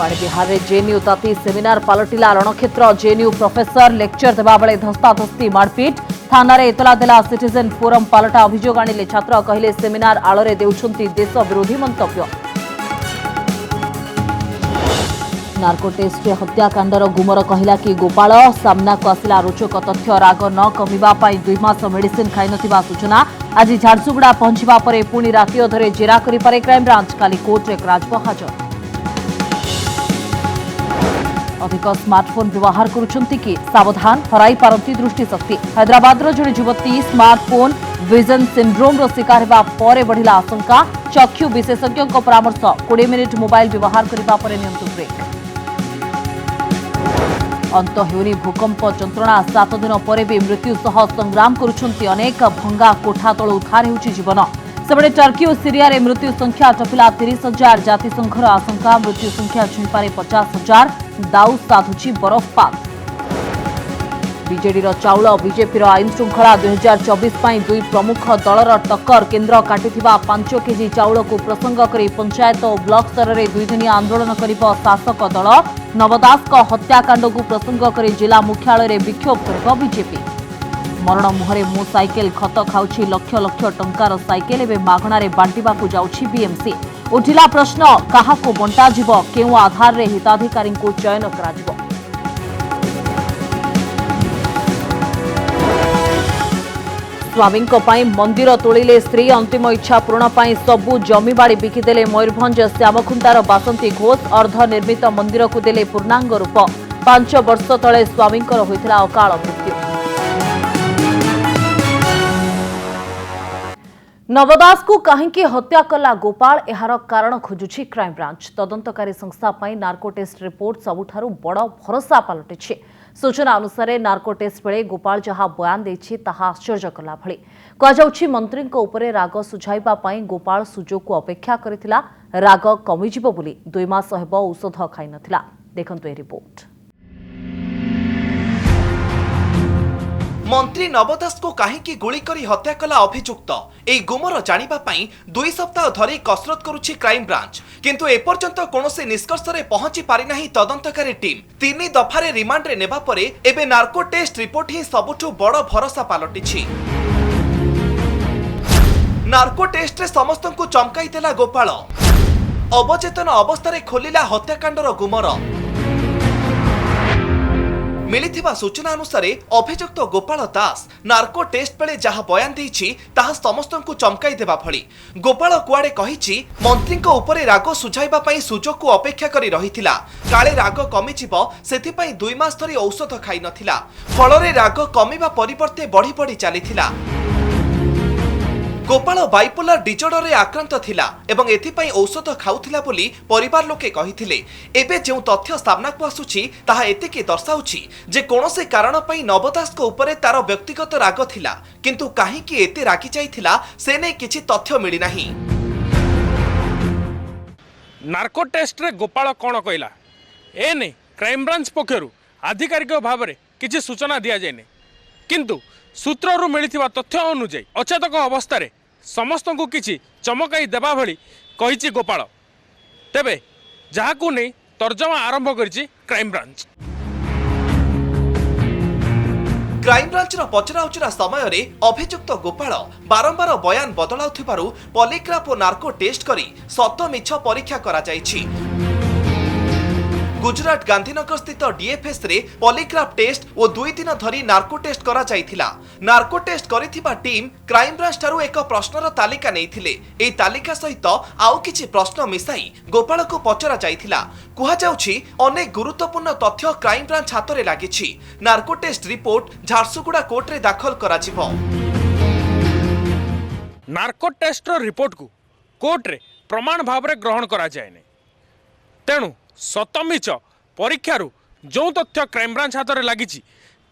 बाणी बिहार में जेएनयू ताती seminar पलटिला रणक्षेत्र JNU professor lecture देवा बेले धस्ताधस्ती मारपिट थाना रे इतला देला सिटीजन फोरम पलटा अभियोग आनिले छात्र कहले सेमिनार आलोरे देउछंती देश विरोधी मंतव्य। नार्को टेस्ट हत्याकांडर गुमर कहला कि गोपाल सामना को आसिला रोचक तथ्य राग न कमिबा पाई 2 मास मेडिसिन खाई नथिबा सूचना। आज झारसुगुड़ा पहुंचवा परे पुणी राति अधरे जेरा करि पारे क्राइमब्रांच काली कोर्ट रे राजब हाजर। अधिक स्मार्टफोन व्यवहार करुछंती कि सावधान हराई पारंती दृष्टि शक्ति। हैदराबाद रो जणे युवती स्मार्टफोन विजन सिंड्रोम रो शिकार हेबा परे बढ़िला आशंका। चक्षु विशेषज्ञों को परामर्श 20 मिनिट मोबाइल व्यवहार करिबा परे नियंत्रण ब्रेक। अंत हेउनी भूकंप जंत्रणा 7 दिन पर भी मृत्यु सह संग्राम करुछंती अनेक भंगा कोठा तल उद्धार हेउछि जीवन। सेबडे टर्की और सीरिया रे मृत्यु संख्या टपिला 30,000 जातिसंघर आशंका मृत्यु संख्या छुईपारे 50,000 दाऊ साधुछि बरफपात। बीजेडी चाउल बीजेपी आईन श्रृंखला 2024 पाई 2 प्रमुख दलर टक्कर केन्द्र काटिथिबा 5 केजी चाउल को प्रसंग करी पंचायत और ब्लॉक स्तर में 2 दिनिया आंदोलन करिब शासक दल। नवदास को हत्याकांड को प्रसंग करी जिला मुख्यालय रे विक्षोभ करिब बीजेपी। मरण मुहरे मो साइकेल खत खाउछि लक्ष लक्ष टंकार साइकेल एवं मागणारे बांटिबाकू जाउछि बीएमसी। उठिला प्रश्न काहाको बंटा जिवो केउ आधार रे हिताधिकारी को चयन करा जिवो। स्वामी मंदिर तोड़िले स्त्री अंतिम इच्छा पूरण पाई सबु जमीबाड़ी बिकिदेले मयूरभंज श्यामखुंटार बासंती घोष। अर्धनिर्मित मंदिर को देले पूर्णांग रूप। 5 वर्ष तले स्वामी होइथिला अकाल मृत्यु। नवदास को कहीं हत्या कला गोपाल एहार कारण खोजुछि क्राइमब्रांच। तदंतकारी संस्था पाई नार्को टेस्ट रिपोर्ट सबुठारु बड़ भरोसा पलटिछि। सूचना अनुसार नार्को टेस्ट बेले गोपाल जहाँ बयान देछि ताहा आश्चर्य कला भली कहुछि। मंत्री उपरे राग सुझाइबा पाई गोपाल सुजोग को अपेक्षा करिथिला राग कमिजिबो बोली 2 मास हेब औषध खाई नथिला। देखंतु ए रिपोर्ट। मंत्री नवदास को कहीं गुली करी हत्या कला अभियुक्त एई गुमर जानिबा पाई 2 सप्ताह धरी कसरत करुछि क्राइम ब्रांच किंतु एपर्यंत कोनोसी निष्कर्ष रे पहुंची पारि नाही तदंतकारी टीम। 3 दफारे रिमांड रे नेबा परे एबे नार्को टेस्ट रिपोर्ट ही सबुठु बड़ भरोसा पालटिछि। नार्को टेस्ट रे समस्तंकु चमकाई देला गोपाल। अवचेतन अवस्था रे खोलिला हत्याकांडर गुमर। मिलिथिबा सूचना अनुसार अभियुक्त गोपाल दास नार्को टेस्ट बेले जहाँ बयान देछि ताहा समस्तंकु चमकाई देबा भली। गोपाल कुआडे कहिछि मंत्रीको उपरे राग सुझाइबा पई सुजोग को अपेक्षा करी रहिथिला। काले राग कमिजिबो सेथिपई 2 मास धरी औषध खाई नथिला। फलरे राग कमिबा परिवर्ते बढ़ी बढ़ी चलीथिला। गोपाल बाइपोलर डिजर्डर रे आक्रांत थिला एवं एथिपई औषध खाउथिला बोली परिवार लोके कहिथिले। एबे जेउ तथ्य सामना को आसुछि ताहा एतिके दर्शाउछि जे कोनोसे कारण पई नवदास को उपरे तार व्यक्तिगत राग थिला किंतु काहे कि एते रागी जाइथिला से नै किछि तथ्य मिली नाही। नार्को टेस्ट रे गोपाल कोन कहला ए नै क्राइम ब्रांच पक्षरु आधिकारिक भाव रे किछि सूचना दिया जायने किंतु सूत्ररू मिलिथिबा तथ्य अनुଯାयी अचेतक अवस्था रे समस्त को किछि चमकाई देबा भली कहिछि गोपाल। तेबे जहाकू नै तर्जमा आरंभ करिछि क्राइम ब्रांच। क्राइम ब्रांच रो पचरा उचरा समय रे अभियुक्त गोपाल बारंबार बयान बदलाउथिबारु पॉलीग्राफ और नार्को टेस्ट करी सत मिछ परीक्षा करा जायछि। गुजरात गांधीनगर स्थित डीएफएस रे पॉलीग्राफ टेस्ट और 2 दिन धरी नार्को टेस्ट करा जायथिला। नार्को टेस्ट करिथिबा टीम क्राइम ब्रांच ठारू एक प्रश्नर तालिका नेइथिले। एई तालिका सहित आउ किछि प्रश्न मिसाई गोपाल को पचरा जायथिला। कुहा जाउछि अनेक गुरुत्वपूर्ण तथ्य क्राइम ब्रांच हाथ रे लागिछि। Narco test report Jharsuguda court रे दाखल करा जिवो। नार्को टेस्ट रो रिपोर्ट को कोर्ट रे प्रमाण भाव रे ग्रहण करा जायने। तेणु सतमिच परीक्षारू जो तथ्य क्राइम ब्रांच हाथ में लगी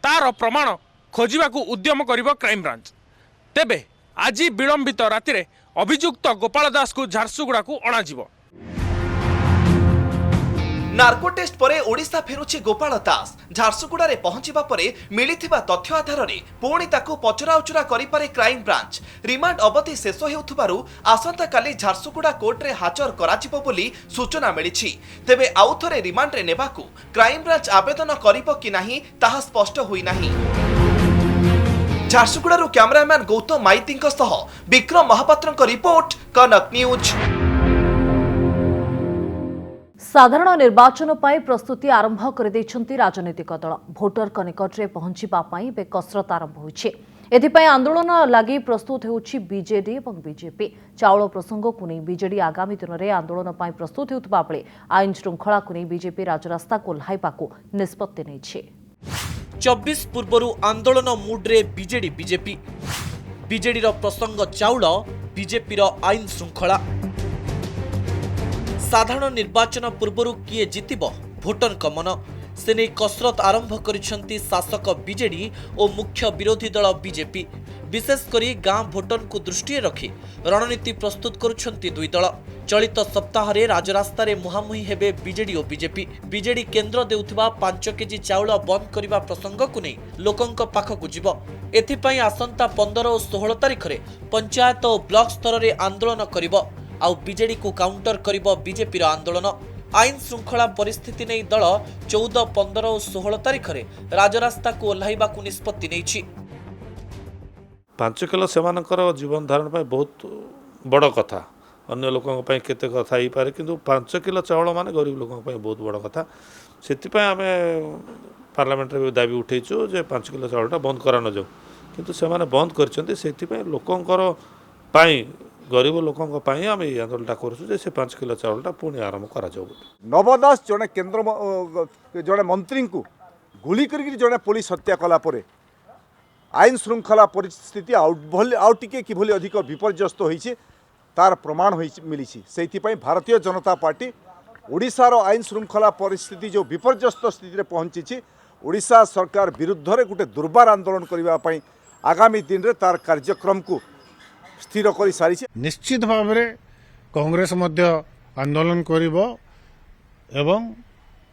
तार प्रमाण खोजा उद्यम करिबो क्राइम ब्रांच। तेबे आज विलंबित राति रे अभियुक्त गोपाल दास को झारसुगुड़ा को अणाजिबो। नार्को टेस्ट परे ओडिशा फेरुछि गोपाल दास। झारसुगुड़ा रे पहुंचिबा परे मिलिथिबा तथ्य आधार रे पुणी ताकू पचराउचरा करिपारे क्राइम ब्रांच। रिमांड अवधि शेष हेउथबारु आसंता काली झारसुगुड़ा कोर्ट रे हाजर कराजिबो बोली सूचना मिलिछि। तेबे आउथरे रिमांड रे नेबाकू क्राइम ब्रांच आवेदन करिबो कि नाही ताहा स्पष्ट होई नाही। झारसुगुड़ारू कैमरामैन गौतम माइती सह विक्रम महापात्र रिपोर्ट, कनक न्यूज। साधारण निर्वाचन पर प्रस्तुति आरंभ कर राजनीतिक दल। भोटर निकट में पहुंचवा बे कसरत आरंभ होइछे। एथिपाई आंदोलन लगी प्रस्तुत होउछि बीजेडी और बीजेपी। चाउल प्रसंग को नहीं बीजेडी आगामी दिन में आंदोलन पर प्रस्तुत होउतबा बेले आईन श्रृंखला को नहीं बीजेपी राजरास्ता को ओह्लाइबाकू निष्पत्ति नेछि। 24 पूर्वरु आंदोलन मुड्रे बीजेडी बीजेपी। बीजेडी प्रसंग चाउल, बीजेपी आईन श्रृंखला। साधारण निर्वाचन पूर्वरु किए जितिबो भोटर मन से नहीं कसरत आरंभ करिसेंती शासक बीजेडी और मुख्य विरोधी दल बीजेपी। विशेषकर गांव भोटर को दृष्टि रखी रणनीति प्रस्तुत करुछंती दुई दल। चलित सप्ताह रे राजरास्ता रे मुहांमुही हेबे बीजेडी और बीजेपी। बीजेडी केंद्र देउथबा 5 केजी चाउल बंद करिबा प्रसंग को नहीं लोकंक पाखकु जिवो। एथिपाई आसंता 15 और 16 तारिख रे पंचायत और ब्लॉक स्तर रे आंदोलन करिबो। आउ बीजेडी को काउंटर करिबो बीजेपी आंदोलन। आईन श्रृंखला परिस्थिति नहीं दल 14, 15 और 16 तारिख रे राजरास्ता को ओह्लाइबाकू निष्पत्ति नेछि। 5 किलो सेमानकर जीवन धारण पाई बहुत बड़ कथा। अन्य लोकों पाई केते कथा ही पारे, किंतु 5 किलो चावल माने गरीब लोकों पाई बहुत बड़ कथा। सेति आमे पार्लियामेंट रे दाबी उठेइछु जे 5 किलो चावलटा बंद करा न जाऊ, किंतु से माने बंद करछन्ती। सेति लोकंकर पाई गरीब लोकों आम आंदोलन कर 5 किलो चावलटा पुणी आरंभ कर। नवदास जड़े केन्द्र जड़े मंत्री को गुली कर जड़े पुलिस हत्या कलापर आईन श्रृंखला परिस्थिति आउटे कि अधिक विपर्यस्त होइछे तार प्रमाण मिली। से भारतीय जनता पार्टी ओडिशार आईन श्रृंखला परिस्थिति जो विपर्यस्त स्थिति पहुंची ओडिशा सरकार विरुद्ध रे गोटे दुर्बार आंदोलन करने आगामी दिन रे तार कार्यक्रम को स्थिर कर सारी। निश्चित भाव में कांग्रेस मध्य आंदोलन करिबो एवं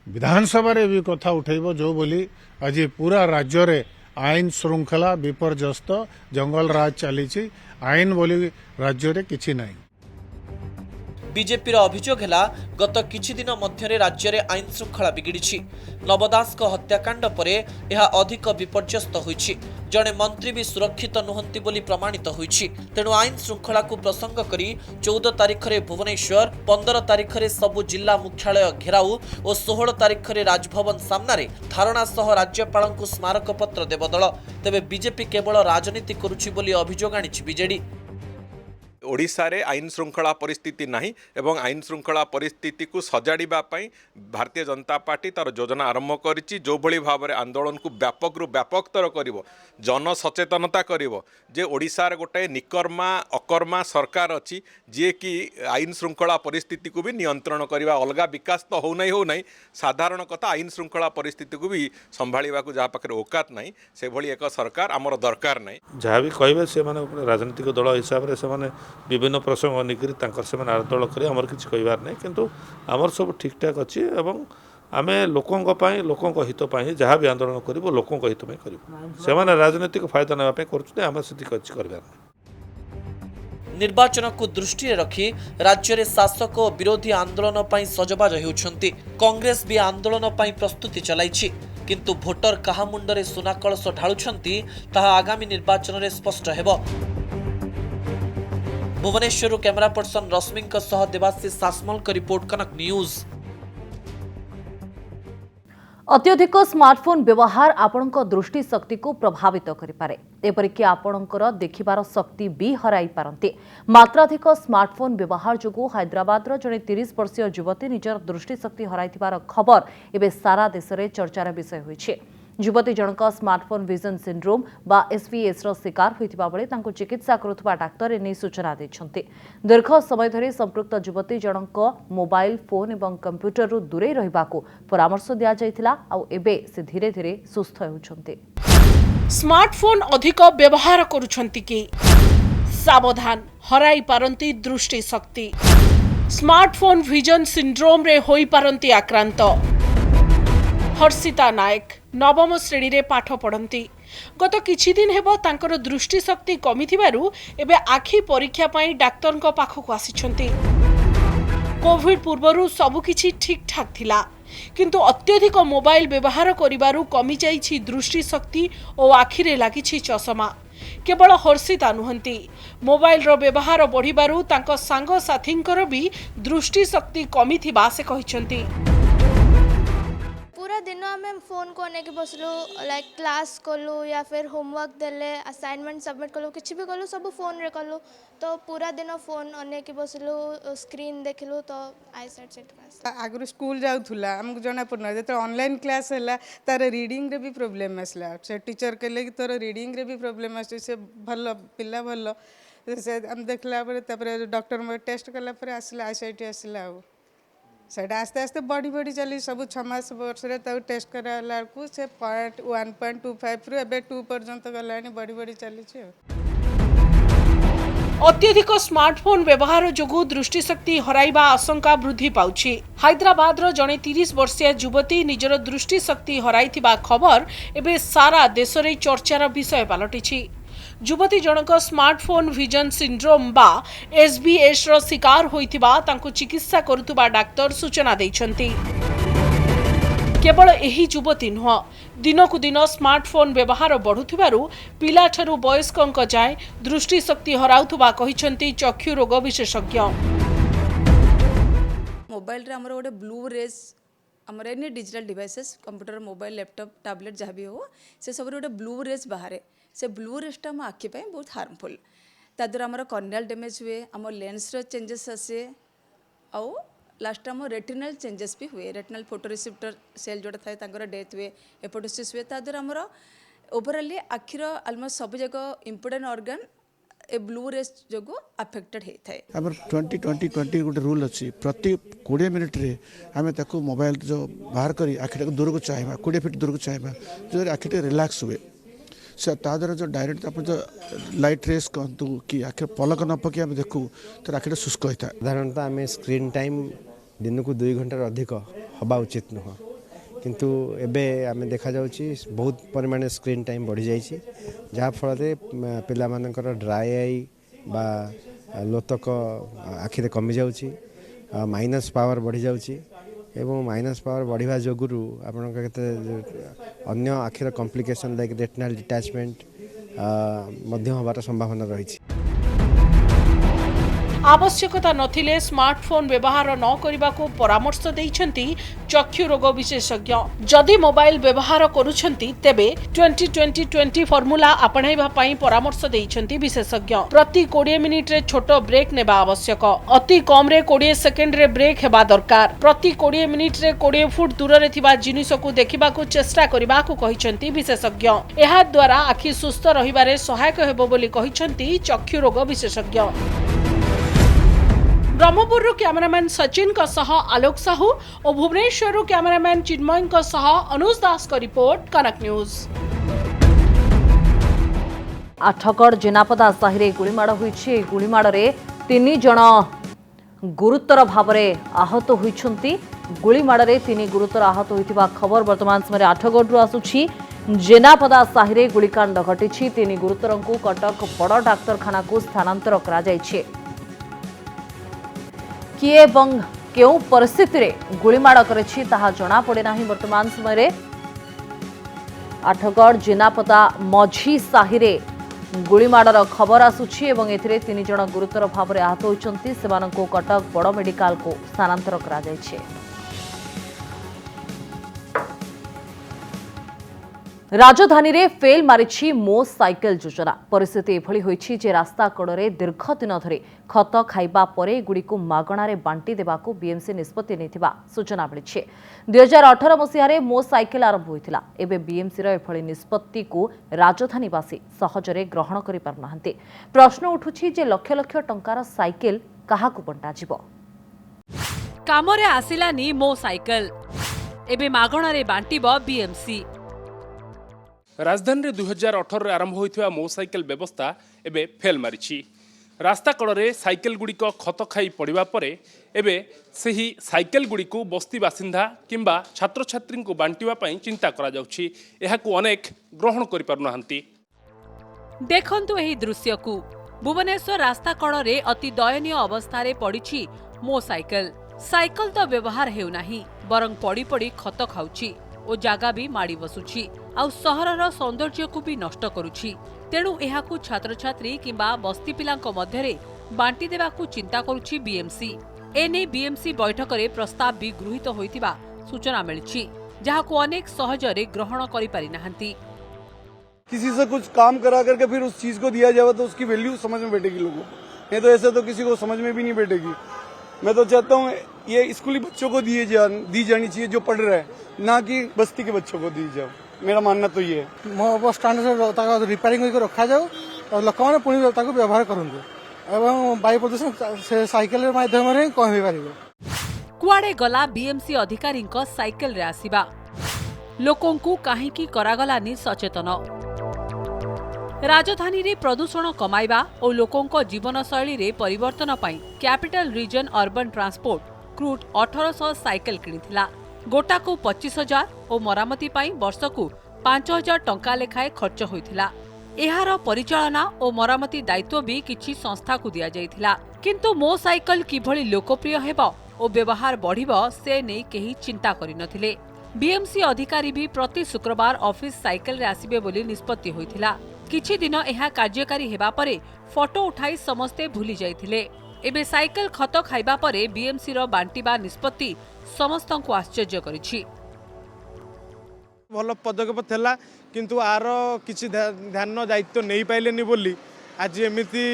विधानसभा रे भी कथा उठेबो जो बोली आज पूरा राज्य रे आईन श्रृंखला विपर्यस्त जंगल राज चली। आईन बोली राज्य रे किछि नहीं। बीजेपी अभियोग है गत किछि दिन मध्य राज्य में आईन श्रृंखला बिगिड़ी। नवदास हत्याकांड पर यह अधिक विपर्यस्त होइछि। जड़े मंत्री भी सुरक्षित नुहंती बोली प्रमाणित होइछि। तेणु आईन श्रृंखला को प्रसंग करी 14 तारिख रे भुवनेश्वर, 15 तारिख रे सबु जिला मुख्यालय घेराऊ और 16 तारिख रे राजभवन सामने धारणा सह राज्यपाल को स्मारक पत्र देव दल। तेबे बीजेपी केवल राजनीति करुछि बोली अभियोग आनिछि बीजेडी। ओडिशा रे आईन श्रृंखला परिस्थिति नहीं एवं आईन श्रृंखला परिस्थिति को सजाड़ा भारतीय जनता पार्टी तार योजना आरंभ करिछि। जो भली भाव में आंदोलन को व्यापक रु व्यापकतर करिवो, जन सचेतनता करिवो जे ओडिशा रे गोटे निकर्मा अकर्मा सरकार अछि जे कि आईन श्रृंखला परिस्थिति को भी नियंत्रण करवा। अलगा विकास तो हो नहीं साधारण कथा आईन श्रृंखला परिस्थिति को भी संभाळिबा को जहा पाखरे औकात नहीं से भली एक सरकार आमर दरकार नहीं। जहाँ भी कहे से राजनीतिक दल हिसाब से विभिन्न प्रसंग निकरी से आंदोलन करें आमर किसी कहबार नहीं, किंतु आमर सब ठीक ठाक अच्छी एवं आम लोकों हित जहाँ भी आंदोलन करूँ लोकों हित करूँ। राजनीतिक फायदा नापी कर। निर्वाचन को दृष्टि रखी राज्य में शासक और विरोधी आंदोलन पर सजबाज होउछंती। कांग्रेस भी आंदोलन पर प्रस्तुति चलाइछि, किंतु भोटर कहा मुंडरे सुना कलश ढालुछंती ताहा आगामी निर्वाचन में स्पष्ट हेबो। भुवनेश्वर कैमरा पर्सन रश्मिंक सह देवाशीष सासमल का रिपोर्ट, कनक न्यूज। अत्यधिक स्मार्टफोन व्यवहार आपणक दृष्टि शक्ति को प्रभावित करिपारे। एपरिक आपणकर देखिबार शक्ति भी हराई पारंती। मात्राधिक स्मार्टफोन व्यवहार जोगु हैदराबाद जड़े 30 वर्षीय युवती निजर दृष्टि शक्ति हराइथिबार खबर एबे सारा देश में चर्चार विषय होइछे। युवती जनक स्मार्टफोन विजन सिंड्रोम बा एसवीएस शिकार होइथिबा बेले तांको चिकित्सा करुथबा डाक्टर एने सूचना दैछन्ते। दीर्घ समय धरि संपृक्त युवती जनक मोबाइल फोन एवं कंप्यूटर रु दूरे रहिबाको परामर्श दिया जायथिला आ एबे से धीरे धीरे सुस्थ होउछन्ते। स्मार्टफोन अधिक व्यवहार करुछन्ति कि सावधान, हराई पारंती दृष्टि शक्ति। स्मार्टफोन विजन सिंड्रोम रे होई पारंती आक्रांत। हर्षिता नायक नवम श्रेणी रे पाठ पढ़ंती। गत किछि दिन हेबो तांकर दृष्टि शक्ति कमी थिबारु एबे आखि परीक्षा पई डाक्टर को पाखकु आसिछंती। कोविड पूर्वरु सबुकिछि ठीक ठाक थिला, किंतु अत्यधिक मोबाइल व्यवहार करिबारु कमी जाइछि दृष्टि शक्ति और आखिरे लागिछि चषमा। केवल हर्षिता नुहंती, मोबाइल रो व्यवहार बढ़िबारु तांको सांग साथींकर भी दृष्टि शक्ति कमी थिबा से कहिसंती। पूरा दिन आम फोन को अनेक बसलु, लाइक क्लास कलु या फिर होमवर्क देले असाइनमेंट सबमिट कलु किछि भी कलु सब फोन रे कलु, तो पूरा दिन फोन अनेक बसलु स्क्रीन देखलु तो आई साइट सेट आगु स्कूल जाउथुला हमको जना पड़ना जे ऑनलाइन क्लास हैला तार रीडिंग रे भी प्रॉब्लम आसला। से टीचर कहले कि तोर रीडिंग रे भी प्रॉब्लम आसे, से भल पिला भल से हम देखला पर तापर डॉक्टर में टेस्ट करला पर आसला आई साइट आसला। सेटा आस्ते आस्ते बढ़ी बढ़ी चली सब 6 मास वर्ष टेस्ट कराला को से 1.25 रु एबे 2 पर्यंत गलानी बढ़ी बढ़ी चली छी। अत्यधिक स्मार्टफोन व्यवहार जोगु दृष्टिशक्ति हराइबा आशंका वृद्धि पाउछि। हैदराबाद रो जणे 30 वर्षीय युवती निजर दृष्टिशक्ति हराइथिबा खबर एबे सारा देश रे चर्चार विषय पालटिछि। युवती जनक स्मार्टफोन विजन सिंड्रोम बा एसबीएस रो शिकार होइथिबा तांको चिकित्सा करुतबा डाक्टर सूचना दैछंती। केवल एही युवती नुह, दिनकु दिन स्मार्टफोन व्यवहार बढ़ुथिबारु पिलाठारु वयस्कंक जाय दृष्टिशक्ति हराउथबा कहिसंती चक्षु रोग विशेषज्ञ। मोबाइल रे हमर गोटे ब्लू रेज हमर any digital devices computer mobile laptop tablet जहाँ भी हो से सब गोटे ब्लू रेज बाहर, से ब्लू रेजटा आम आखि बहुत हार्मफुल। ताद्वारा आमर कर्नियल डैमेज हुए, आम लेंस चेंजेस आसे, आउ लास्ट आम रेटिनल चेंजेस भी हुए। रेटिनल फोटो रिसेप्टर सेल जोटा थाए तांकर डेथ हुए, एपोटोसिस हुए। ताद्वारा आमर ओवरऑली आखिर ऑलमोस्ट सब जगह इंपोर्टेंट ऑर्गन ए ब्लू रेज जोगु अफेक्टेड होता है। आम 20-20-20 गोटे रूल अच्छी, प्रति 20 मिनिट रे आम ताको मोबाइल जो बाहर करी आखिटा को दूर को चाहवा, 20 फीट दूर को चाहवा, जो आखिटे रिलैक्स हुए से ताद्वारा जो डायरेक्ट आप जो लाइट रेस कहतु कि आखिर पलक न पकि आम देखू तो आखिटा शुष्क होता है। साधारणतः आम स्क्रीन टाइम दिन को 2 घंटार अधिक हवा उचित नुह, किंतु एबे आम देखा जाउची बहुत परिमाण स्क्रीन टाइम बढ़ी जाइए, जहाँ फल पिला मानकर ड्राई आई बा लोतक आखिरे कमी जाउची, माइनस पावर बढ़ी जाउची एवं माइनस पावर बढ़िया जोगुरु आपण अन्य आखिर कॉम्प्लिकेशन लाइक रेटिनल डिटैचमेंट मध्य होबार संभावना रही। आवश्यकता नथिले स्मार्टफोन व्यवहार न करने को परामर्श देइछंती चक्षु रोग विशेषज्ञ। जदि मोबाइल व्यवहार करुछंती तेबे 20-20-20 फॉर्मूला अपनाइबा पई परामर्श देइछंती विशेषज्ञ। प्रति 20 मिनिट रे छोट ब्रेक नेबा आवश्यक, अति कम रे 20 सेकेंड रे ब्रेक हेबा दरकार। प्रति 20 मिनिट रे 20 फुट दूर रे थिबा जिनिस को देखिबा को चेष्टा करिबा को कहिछंती विशेषज्ञ। एहा द्वारा आखि सुस्थ रहिबारे सहायक हेबो बोली कहिछंती चक्षु रोग विशेषज्ञ। ब्रह्मपुर कैमरामैन सचिन का सह आलोक साहू और भुवनेश्वर कैमरामैन चिन्मय का सह अनुज दास का रिपोर्ट, कनक न्यूज। आठगड़ जेनापदा साहिरे गुलिमाड़ होइछि। गुलिमाड़ रे 3 जण गुरुतर भावरे आहत होइछंती। गुलिमाड़ रे 3 गुरुतर आहत होइतिबा खबर वर्तमान समय आठगड़ आसुछि। जेनापदा साहिरे गुलिकांड घटिछि। 3 गुरुतरंकु कटक बड़ डाक्तरखाना को स्थानांतर करा जायछि। किए एवं केउ परिस्थिति रे गुलिमाड़ करिछि ताहा जणा पड़े नाही। वर्तमान समय आठगड़ जेनापदा मझी साहिरे गुलिमाड़र खबर आसुछि एवं एथिरे 3 जण गुरुतर भाव आहत होइछंती। सेमानंको कटक बड़ मेडिकल को स्थानांतर करा जायछि। राजधानी रे फेल मारिछि मो साइकेल योजना। परिस्थिति एभली होइछि जे रास्ता कड़े दीर्घ दिन धरि खत खाइबा परे गुड़ी को मागणारे बांटी देबाकू बीएमसी निष्पत्ति नेथिबा सूचना मिलिछि। 2018 मसिहारे मो साइकेल आरंभ होइथिला। एबे बीएमसी रो एभली निष्पत्ति को राजधानीवासी सहजरे ग्रहण करि पारनाहंती। प्रश्न उठुछि जे लक्ष लक्ष टंकार साइकेल काहाकू बंटा जिवो। कामरे आसिलानी मो साइकेल, एबे मागणारे बांटीबो बीएमसी। राजधानी 2018 आरंभ होइथिबा मो साइकेल व्यवस्था एबे फेल मारिछि। रास्ता कड़े साइकेल गुड़िक खत खाई पड़ा पर एबे सही साइकेल गुड़िक बस्ती बासिंदा किंबा छात्र छात्री को बांटिबा चिंता करा जाउछि। एहाकु अनेक ग्रहण करि पारुनाहांती। देखंतु एही दृश्य को भुवनेश्वर रास्ता कड़े अति दयनीय अवस्था पड़ी मो साइकेल। साइकेल तो व्यवहार हेउ नाही बरं पड़ी पड़ी खत खाउछि ओ जागा भी माड़ी बसुछि आउ सहरर सौंदर्य को भी नष्ट करुछि। तेणु एहाकु छात्र छात्री किंबा बस्ती पिलांको मध्यरे बांटी देबाकु चिंता करुछि बीएमसी। एने बीएमसी बैठक रे प्रस्ताव भी गृहीत होइतिबा सूचना मिलिछि, जहाकु अनेक सहजरे ग्रहण करि पारि नाहंती। किसी से कुछ काम करा करके फिर उस चीज को दिया जाए तो उसकी वैल्यू समझ में बैठेगी लोगों को, नहीं तो ऐसे तो किसी को समझ में भी नहीं बैठेगी। मैं तो चाहता हूँ ये स्कूली बच्चों को दी जानी चाहिए जो पढ़ रहे हैं, ना कि बस्ती के बच्चों को दी जाओ। मेरा मानना तो ये है। बस स्टैंड से रिपेयरिंग करके रखा जाओ और लोक मैंने पुणी व्यवहार करते एवं वायु प्रदूषण साइकेल माध्यम कम हो। कुआडे गला बीएमसी अधिकारी साइकेल रे आसीबा लोकंकु काहेकि करागलानी सचेतन। राजधानी रे प्रदूषण कमाइबा और लोकों जीवनशैली रे परिवर्तन पाई capital region urban transport CRUT 1800 cycle किनिथिला। गोटा को 25,000 और मरामती पाई वर्ष को 5,000 टंका लेखाए खर्च होइथिला। एहार परिचालना और मरामती दायित्व भी किछि संस्था को दिया जाइथिला। किंतु मो साइकेल किभଳି लोकप्रिय हेबो और व्यवहार बढ़िबो से नै केही चिंता करि नथिले। बीएमसी अधिकारी भी प्रति शुक्रवार ऑफिस साइकेल रे आसीबे बोली निष्पत्ति होइथिला। किछि दिन एहा कार्यकारी हेबा परे फोटो उठाई समस्ते भूली जाइथिले। एबे साइकेल खत खाइबा परे बीएमसी रो बांटीबा निष्पत्ति समस्तंकु आश्चर्य करिछि। भल पदक्षेप थिला किंतु आर किछि ध्यान दायित्व नहीं पाइलेनी बोली आज एमिति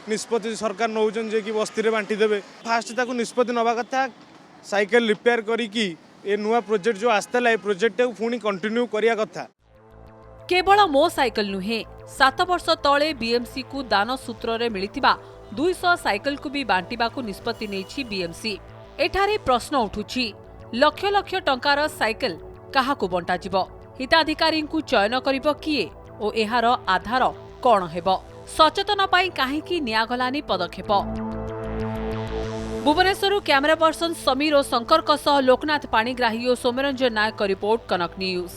निष्पत्ति सरकार नौजन जे कि बस्ती रे बांटी देबे। फास्ट ताकू निष्पत्ति नबा कथा साइकेल रिपेयर करी कि ए नुआ प्रोजेक्ट जो आस्ताला ए प्रोजेक्ट को पुणी कंटिन्यू करिया कथा। केवल मो साइकेल नुहे 7 वर्ष तले बीएमसी को दान सूत्र रे मिलिथिबा 200 साइकेल को भी बांटीबाकू निष्पत्ति नेछि बीएमसी। एठारे प्रश्न उठुछि लक्ष लक्ष टंकार साइकेल काहाकू बंटा जिवो, हिताधिकारी को चयन करिवो किए ओ एहार आधार कोन हेबो, सचेतन पाई काहेकि नियागलानी पदक्षेप। भुवनेश्वर कैमरा पर्सन समीर और शंकर लोकनाथ पाणिग्राही और सौम्यरंजन नायक रिपोर्ट कनक न्यूज।